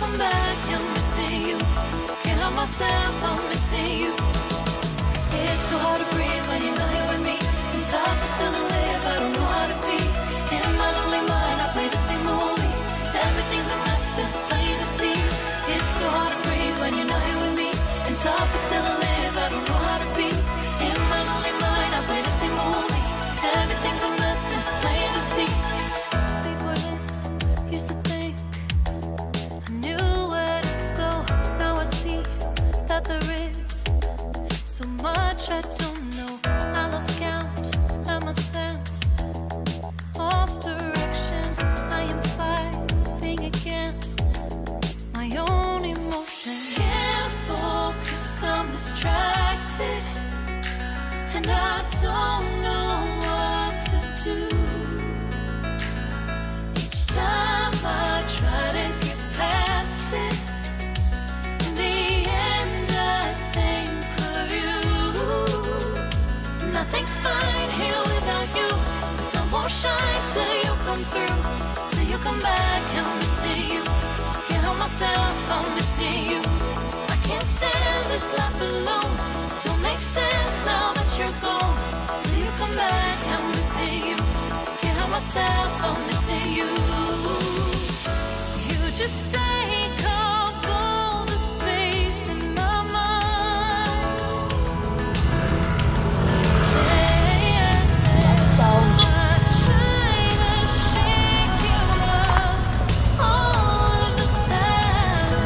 come back, I'm missing you. Can't help myself, I'm missing you. It's so hard to breathe when you're not here with me. And tough is still to live, I don't know how to be. In my lonely mind, I play the same movie. Everything's a mess, it's plain to see. It's so hard to breathe when you're not here with me. And tough is still to live, I don't know how to be. In my lonely mind, I play the same movie. Everything's a mess, it's plain to see. Before this, used to think I knew where to go. Now I see that there is so much I don't know. I lost count and my sense of direction. I am fighting against my own emotion. Can't focus, I'm distracted, and I don't know what to do. Each time I try to get past it, in the end I think of you. Nothing's fine here without you. The sun won't shine till you come through. Till you come back, I'm missing you. Can't help myself, I'm missing you. I can't stand this life alone. Don't make sense now that you're gone. Till you come back, I'm missing you. Can't help myself, I'm missing you. You just take up all the space in my mind. I try to shake you up all of the time.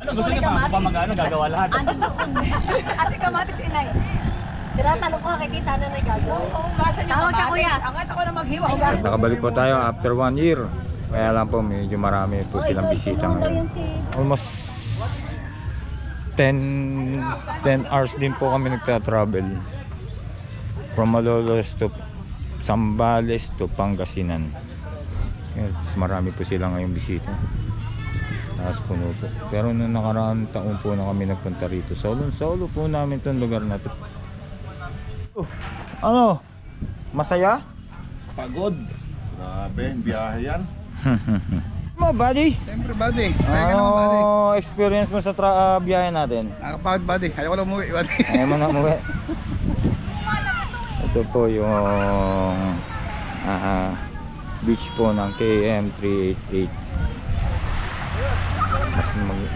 Ano, gusto niya pa mag-ano, gagawa lahat? Ate kamatis inay. Tinatanong ko kay tita na nagagawa. Oo, basa niyo kamatis. Angat ako na maghiwa. Nakabalik po tayo after 1 year. Kaya lang po medyo marami po silang bisita ngayon. Almost 10 hours din po kami nagta-travel. From Malolos to Zambales to Pangasinan. Yes, marami po sila ngayong bisita. Taas puno po. Pero noong nakaraang taon po na kami nagpunta rito. Solo po namin itong lugar na to. Ano? Masaya? Pagod. Grabe, biyahe yan. Mo, buddy? Siyempre, buddy. Kaya ka naman, buddy. Ano experience mo sa biyahe natin? Nakapagod, buddy. Ayaw ko lang umuwi, buddy. Ayaw mo na umuwi. Ito po yung beach po ng KM 388.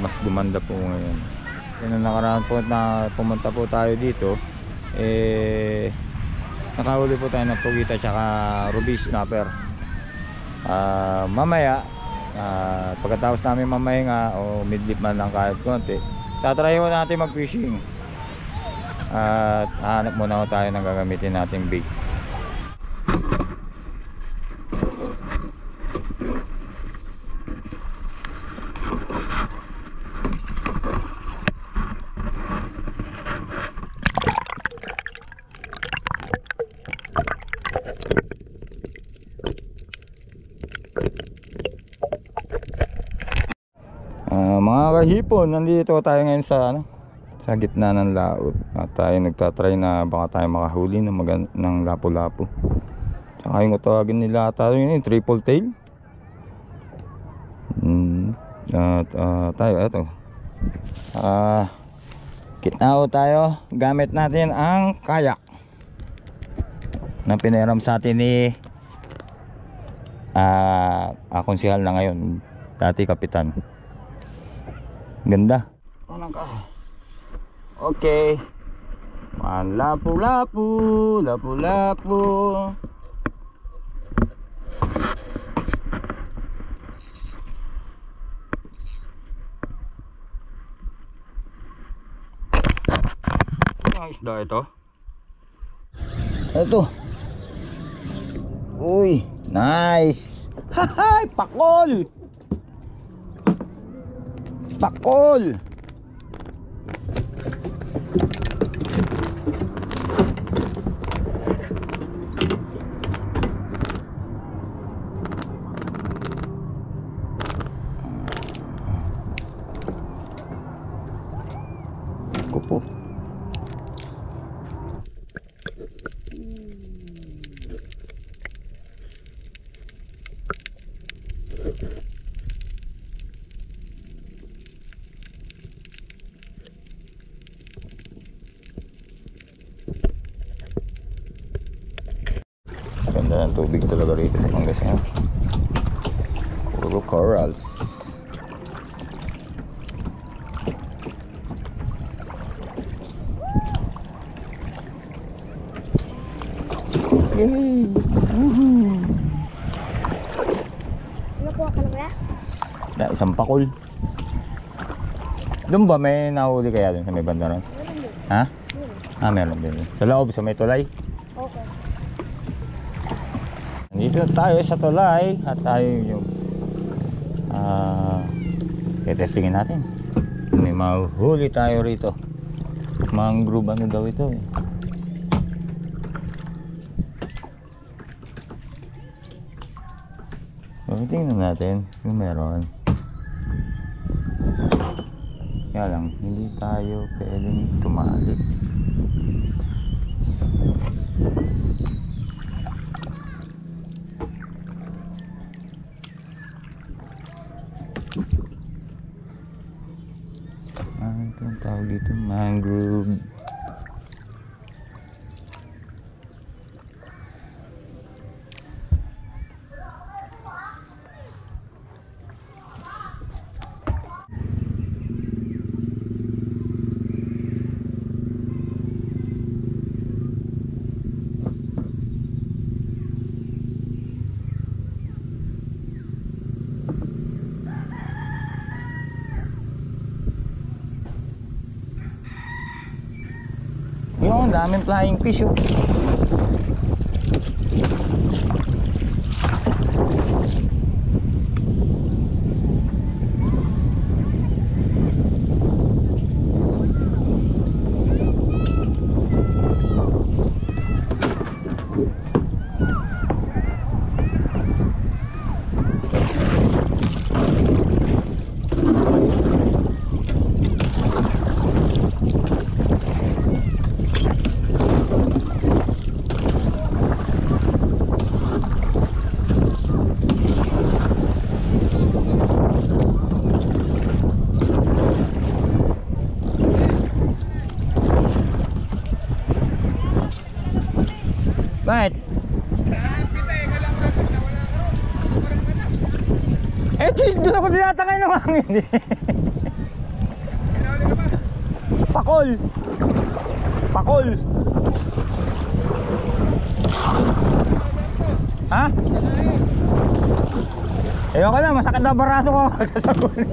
Mas gumanda po ngayon. Yung nakaraan po na pumunta po tayo dito, nakahuli po tayo ng pugita tsaka ruby snapper. Mamaya pagkatapos namin mamahinga o midlip man lang kahit konti, tatry mo natin mag fishing at hanap muna tayo ng gagamitin nating bait. Mga kahipon, nandito tayo ngayon sa sa gitna ng laot at tayo nagtatry na baka tayo makahuli ng lapu-lapu. Tsaka yung tawagin nila tayo yun, triple tail. At tayo eto. Kitnao tayo, gamit natin ang kayak na pinahiram sa atin ni konsehal na ngayon, dati kapitan. Ganda. Okay. Lapu-lapu, lapu-lapu. Ang isda ito. Ito. Uy, nice. Hahay, pakol. Pakol. Kupo. Ganda ng tubig talaga rito sa Pangasinan. Puro corals. Yay! Woohoo! Nakuha ka na ba? Na, isang pakul. Doon ba may nahuli kaya doon sa may banda ron? Ha? Ah, meron din. Sa loob, sa may tulay? Okay. Nandito tayo sa tulay at tayo yung testingin natin. May mahuli tayo rito. Mangrove ano daw ito eh. So, tingnan natin kung meron. Kaya lang, hindi tayo pwedeng tumali. Ito ang tawag dito, mangrove. Yung daming flying fish oh. Bakit? Eh, doon ako tinatangay ng hangin eh. Pakol! Pakol! Ha? Ayoko na, masakit na baraso ko. Sasagunin.